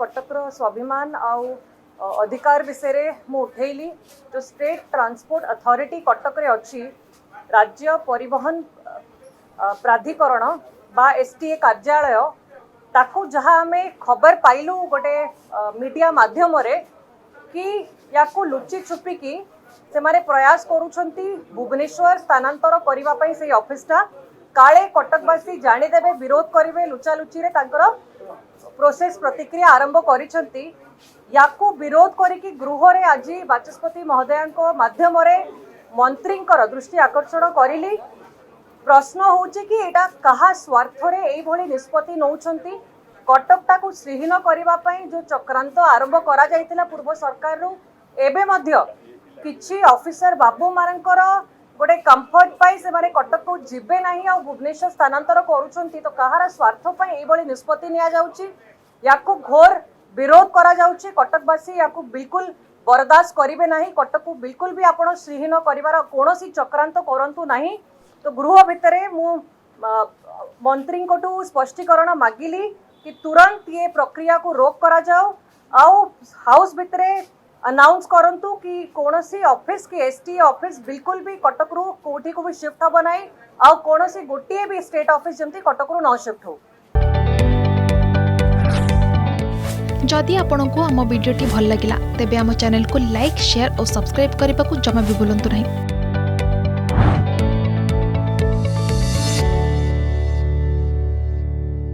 कटकर स्वाभिमान आउ अधिकार विषय मु उठेली जो स्टेट ट्रांसपोर्ट अथॉरिटी कटक रे अच्छी राज्य परिवहन प्राधिकरण बा एसटीए कार्यालय ताकू जहाँ आम खबर पाइलु गोटे मीडिया माध्यम रे कि याकू लुचि छुपिकी से माने प्रयास करुछंती भुवनेश्वर स्थानांतर करिवा पई से ऑफिसटा काले कटकवासी जानिदेवे विरोध करिवे लुचालुची रे तांकर प्रोसेस प्रतिक्रिया आरंभ करिछंती याकू विरोध करिकी गृह रे आज बाचस्पति महोदयଙ୍କ माध्यम रे मंत्रींकर दृष्टि आकर्षण करिली। प्रश्न होउची कि एटा कहा स्वार्थ रे एई भली निष्पत्ति नौछंती कटकटा को श्रीहीन करिवा पई जो चक्रांत आरंभ करा जायतिला पूर्व सरकार रो एबे मध्य किछि ऑफिसर बाबू मानकर गोटे कंफर्ट पाई से माने कटक को जिबे नाही आ भुवनेश्वर स्थानांतर करूछंती तो कहार स्वार्थ पई एई भली निष्पत्ति निया जाउची याकू घोर विरोध करा जाउची। कटकवासी याकू बिल्कुल बर्दाश्त करिवे नाही कटक को बिल्कुल भी आपण श्रीहीन करिवार कोनोसी चक्रांत करंतु नाही। तो गृह भितरे मु मंत्री को स्पष्टीकरण मागिली कि तुरंत ये प्रक्रिया को रोक करा जाओ आउ हाउस भितरे अनाउंस करंतु कि कौनसी ऑफिस की एसटी ऑफिस बिल्कुल भी कटक रु कोठी को भी शिफ्ट हो बनाई आ कौनसी गोटे भी स्टेट ऑफिस जमती कटक रु न शिफ्ट हो। जदि आपंक आम भिडी भल लगा तेब आम चैनल को लाइक शेयर और सब्सक्राइब करने को जमा भी भूलु नहीं।